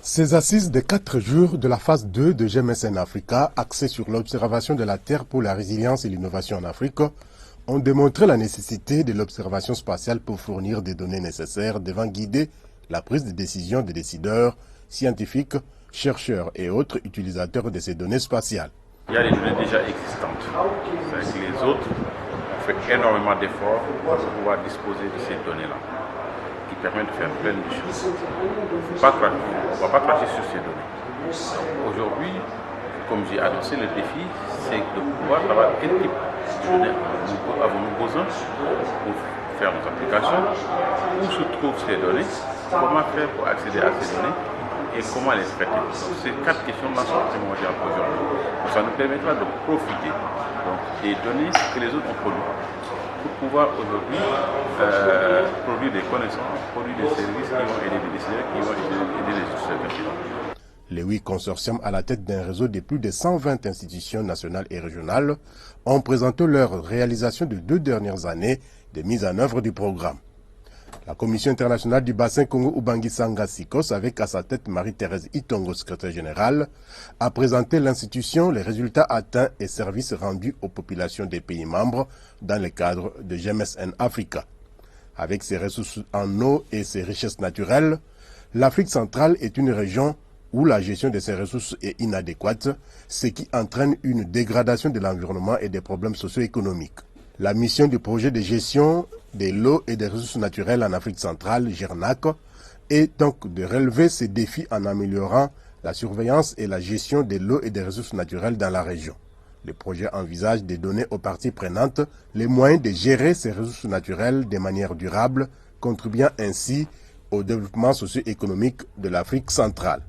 Ces assises de 4 jours de la phase 2 de GMSN Africa, axée sur l'observation de la Terre pour la résilience et l'innovation en Afrique, ont démontré la nécessité de l'observation spatiale pour fournir des données nécessaires devant guider la prise de décision des décideurs, scientifiques, chercheurs et autres utilisateurs de ces données spatiales. Il y a des données déjà existantes. C'est que les autres ont fait énormément d'efforts pour pouvoir disposer de ces données-là, qui permettent de faire plein de choses. On ne va pas cracher sur ces données. Aujourd'hui, comme j'ai annoncé, le défi, c'est de pouvoir savoir quel type de données avons-nous besoin pour faire nos applications, où se trouvent ces données, comment faire pour accéder à ces données et comment les traiter. Donc, ces 4 questions-là sont primordiales aujourd'hui. Ça nous permettra de profiter des données que les autres ont produites pour pouvoir aujourd'hui produire des connaissances, produire des services qui vont aider les décideurs, qui vont aider les utilisateurs. Les 8 consortiums à la tête d'un réseau de plus de 120 institutions nationales et régionales ont présenté leur réalisation de 2 dernières années de mise en œuvre du programme. La Commission internationale du bassin Congo-Ubangi-Sanga Sikos, avec à sa tête Marie-Thérèse Itongo, secrétaire générale, a présenté l'institution, les résultats atteints et services rendus aux populations des pays membres dans le cadre de GMSN Africa. Avec ses ressources en eau et ses richesses naturelles, l'Afrique centrale est une région où la gestion de ces ressources est inadéquate, ce qui entraîne une dégradation de l'environnement et des problèmes socio-économiques. La mission du projet de gestion de l'eau et des ressources naturelles en Afrique centrale, GERNAC, est donc de relever ces défis en améliorant la surveillance et la gestion de l'eau et des ressources naturelles dans la région. Le projet envisage de donner aux parties prenantes les moyens de gérer ces ressources naturelles de manière durable, contribuant ainsi au développement socio-économique de l'Afrique centrale.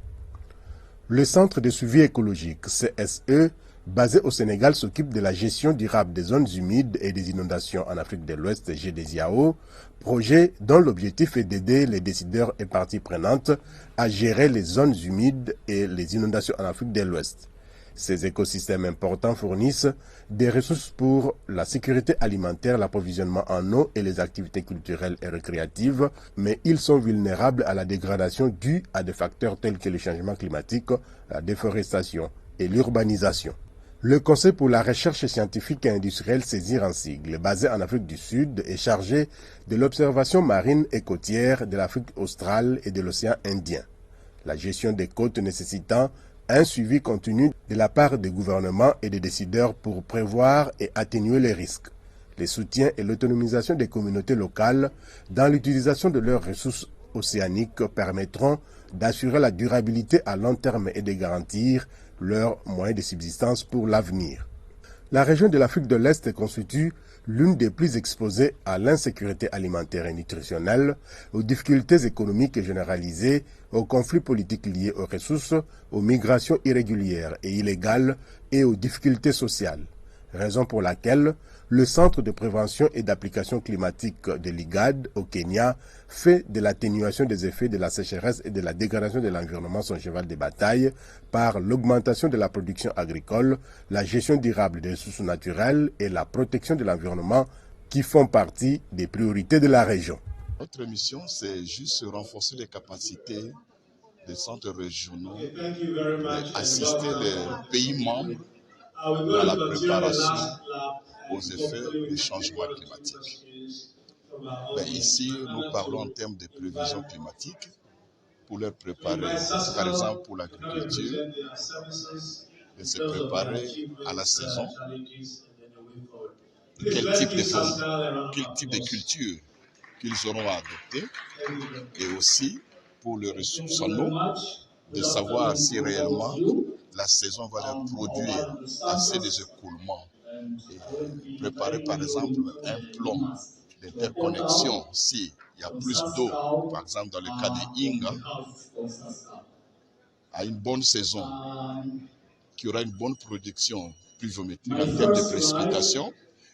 Le Centre de suivi écologique, CSE, basé au Sénégal, s'occupe de la gestion durable des zones humides et des inondations en Afrique de l'Ouest, GDZIAO, projet dont l'objectif est d'aider les décideurs et parties prenantes à gérer les zones humides et les inondations en Afrique de l'Ouest. Ces écosystèmes importants fournissent des ressources pour la sécurité alimentaire, l'approvisionnement en eau et les activités culturelles et récréatives, mais ils sont vulnérables à la dégradation due à des facteurs tels que le changement climatique, la déforestation et l'urbanisation. Le Conseil pour la recherche scientifique et industrielle, CESIR en sigle, basé en Afrique du Sud, est chargé de l'observation marine et côtière de l'Afrique australe et de l'océan Indien. La gestion des côtes nécessitant un suivi continu de la part des gouvernements et des décideurs pour prévoir et atténuer les risques. Les soutiens et l'autonomisation des communautés locales dans l'utilisation de leurs ressources océaniques permettront d'assurer la durabilité à long terme et de garantir leurs moyens de subsistance pour l'avenir. La région de l'Afrique de l'Est constitue l'une des plus exposées à l'insécurité alimentaire et nutritionnelle, aux difficultés économiques généralisées, aux conflits politiques liés aux ressources, aux migrations irrégulières et illégales et aux difficultés sociales. Raison pour laquelle le Centre de prévention et d'application climatique de l'IGAD au Kenya fait de l'atténuation des effets de la sécheresse et de la dégradation de l'environnement son cheval de bataille par l'augmentation de la production agricole, la gestion durable des ressources naturelles et la protection de l'environnement qui font partie des priorités de la région. Notre mission, c'est juste renforcer les capacités des centres régionaux et assister les pays membres dans la préparation aux effets du changement climatique. Ici, nous parlons en termes de prévision climatique pour leur préparer, par exemple pour l'agriculture, de se préparer à la saison, quel type de culture qu'ils auront à adopter, et aussi pour les ressources en eau, de savoir si réellement la saison va leur produire assez des écoulements et préparer par exemple un plan d'interconnexion s'il y a plus d'eau, par exemple dans le cas de Inga, à une bonne saison qui aura une bonne production pluviométrique en termes de précipitations.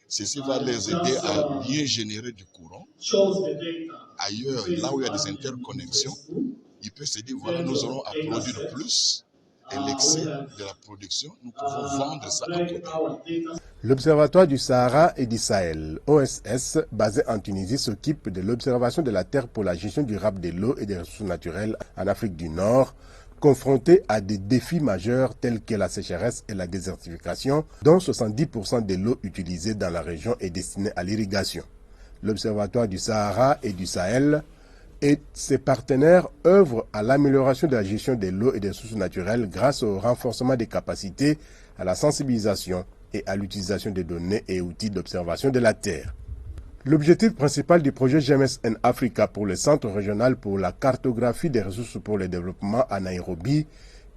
Ceci va les aider à bien générer du courant. Ailleurs, là où il y a des interconnexions, il peut se dire, voilà, nous aurons à produire plus et l'excès de la production, nous pouvons vendre ça à côté. L'Observatoire du Sahara et du Sahel, OSS, basé en Tunisie, s'occupe de l'observation de la Terre pour la gestion durable de l'eau et des ressources naturelles en Afrique du Nord, confrontée à des défis majeurs tels que la sécheresse et la désertification, dont 70% de l'eau utilisée dans la région est destinée à l'irrigation. L'Observatoire du Sahara et du Sahel et ses partenaires œuvrent à l'amélioration de la gestion de l'eau et des ressources naturelles grâce au renforcement des capacités, à la sensibilisation et à l'utilisation des données et outils d'observation de la Terre. L'objectif principal du projet GMS in Africa pour le Centre régional pour la cartographie des ressources pour le développement à Nairobi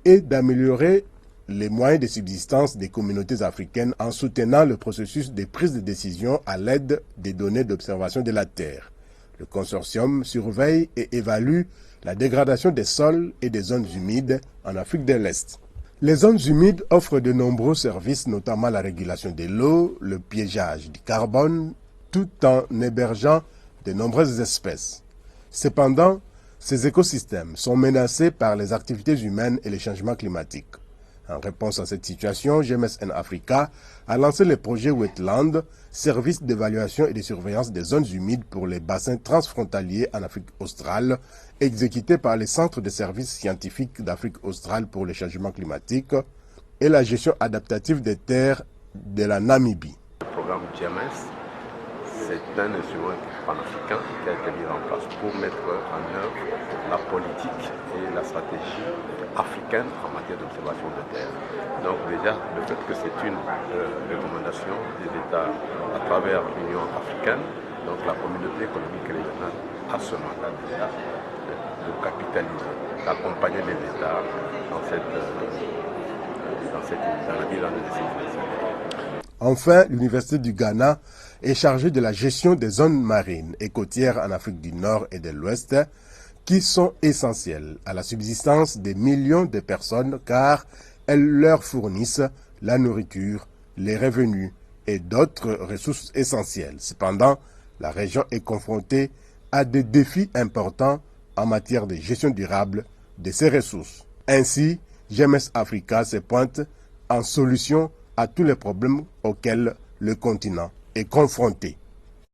est d'améliorer les moyens de subsistance des communautés africaines en soutenant le processus de prise de décision à l'aide des données d'observation de la Terre. Le consortium surveille et évalue la dégradation des sols et des zones humides en Afrique de l'Est. Les zones humides offrent de nombreux services, notamment la régulation de l'eau, le piégeage du carbone, tout en hébergeant de nombreuses espèces. Cependant, ces écosystèmes sont menacés par les activités humaines et les changements climatiques. En réponse à cette situation, GMS in Africa a lancé le projet Wetland, service d'évaluation et de surveillance des zones humides pour les bassins transfrontaliers en Afrique australe, exécuté par les centres de services scientifiques d'Afrique australe pour les changements climatiques et la gestion adaptative des terres de la Namibie. Le programme GMS, c'est un instrument panafricain qui a été mis en place pour mettre en œuvre la politique et la stratégie africaine en matière d'observation de terre. Donc déjà, le fait que c'est une recommandation des États à travers l'Union africaine, donc la communauté économique régionale a ce mandat déjà de capitaliser, d'accompagner les États dans la mise en œuvre de ces initiatives. Enfin, l'Université du Ghana est chargée de la gestion des zones marines et côtières en Afrique du Nord et de l'Ouest, qui sont essentielles à la subsistance des millions de personnes car elles leur fournissent la nourriture, les revenus et d'autres ressources essentielles. Cependant, la région est confrontée à des défis importants en matière de gestion durable de ces ressources. Ainsi, GMS Africa se pointe en solution à tous les problèmes auxquels le continent est confronté.